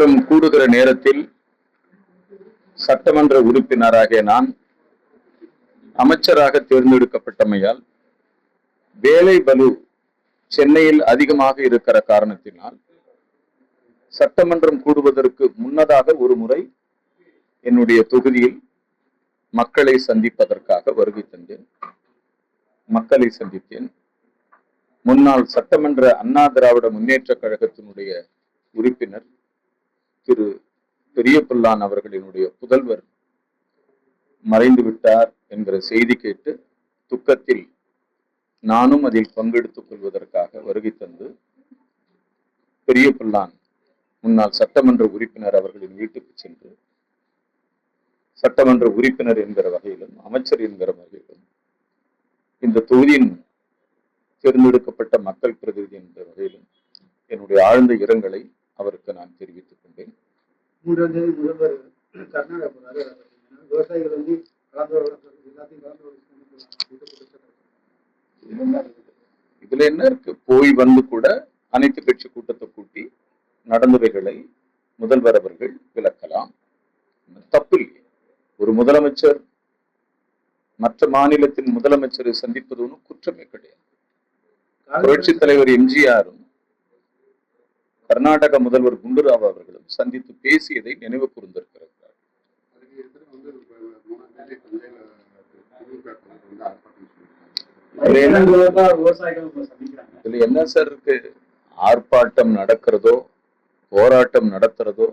சட்டமன்றம் கூடுகிற நேரத்தில் சட்டமன்ற உறுப்பினராகிய நான் அமைச்சராக தேர்ந்தெடுக்கப்பட்டமையால் வேலை பளு சென்னையில் அதிகமாக இருக்கிற காரணத்தினால் சட்டமன்றம் கூடுவதற்கு முன்னதாக ஒரு முறை என்னுடைய தொகுதியில் மக்களை சந்திப்பதற்காக வருகை தந்தேன். மக்களை சந்தித்தேன். முன்னாள் சட்டமன்ற அண்ணா திராவிட முன்னேற்ற கழகத்தினுடைய உறுப்பினர் திரு பெரியபுல்லான் அவர்களினுடைய புதல்வர் மறைந்து விட்டார் என்கிற செய்தி கேட்டு துக்கத்தில் நானும் அதில் பங்கெடுத்துக் கொள்வதற்காக வருகை தந்து பெரியபுல்லான் முன்னாள் சட்டமன்ற உறுப்பினர் அவர்களின் வீட்டுக்கு சென்று சட்டமன்ற உறுப்பினர் என்கிற வகையிலும் அமைச்சர் என்கிற வகையிலும் இந்த தொகுதியின் தேர்ந்தெடுக்கப்பட்ட மக்கள் பிரதிநிதி என்ற வகையிலும் என்னுடைய ஆழ்ந்த இரங்கலை அவருக்கு நான் தெரிவித்துக் கொண்டேன். முதல்வர் கர்நாடக விவசாயிகள் வந்து இதுல என்ன இருக்கு? போய் வந்து கூட அனைத்து கட்சி கூட்டத்தை கூட்டி நடந்தவைகளை முதல்வர் அவர்கள் விளக்கலாம். தப்பு இல்லை. ஒரு முதலமைச்சர் மற்ற மாநிலத்தின் முதலமைச்சரை சந்திப்பது ஒன்றும் குற்றமே கிடையாது. புரட்சித் தலைவர் எம்ஜிஆரும் கர்நாடக முதல்வர் குண்டுராவ் அவர்களும் சந்தித்து பேசியதை நினைவு கூர்ந்திருக்கிறார். இதுல என்ன சார் இருக்கு? ஆர்ப்பாட்டம் நடக்கிறதோ போராட்டம் நடத்துறதோ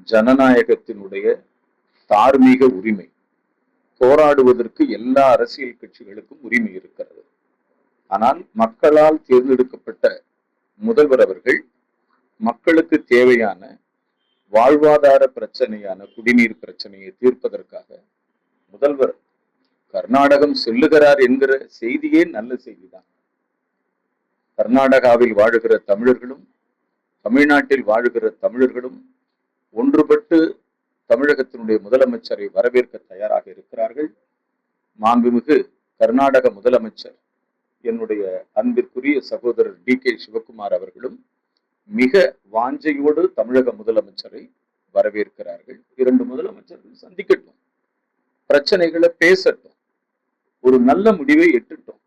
ஜனநாயகத்தினுடைய தார்மீக உரிமை. போராடுவதற்கு எல்லா அரசியல் கட்சிகளுக்கும் உரிமை இருக்கிறது. ஆனால் மக்களால் தேர்ந்தெடுக்கப்பட்ட முதல்வர் அவர்கள் மக்களுக்கு தேவையான வாழ்வாதார பிரச்சனையான குடிநீர் பிரச்சனையை தீர்ப்பதற்காக முதல்வர் கர்நாடகம் செல்லுகிறார் என்கிற செய்தியே நல்ல செய்திதான். கர்நாடகாவில் வாழுகிற தமிழர்களும் தமிழ்நாட்டில் வாழுகிற தமிழர்களும் ஒன்றுபட்டு தமிழகத்தினுடைய முதலமைச்சரை வரவேற்க தயாராக இருக்கிறார்கள். மாண்புமிகு கர்நாடக முதலமைச்சர் என்னுடைய அன்பிற்குரிய சகோதரர் டி.கே. சிவகுமார் அவர்களும் மிக வாஞ்சையோடு தமிழக முதலமைச்சரை வரவேற்கிறார்கள். இரண்டு முதலமைச்சர்கள் சந்திக்கட்டும், பிரச்சனைகளை பேசட்டும், ஒரு நல்ல முடிவை எட்டட்டும்.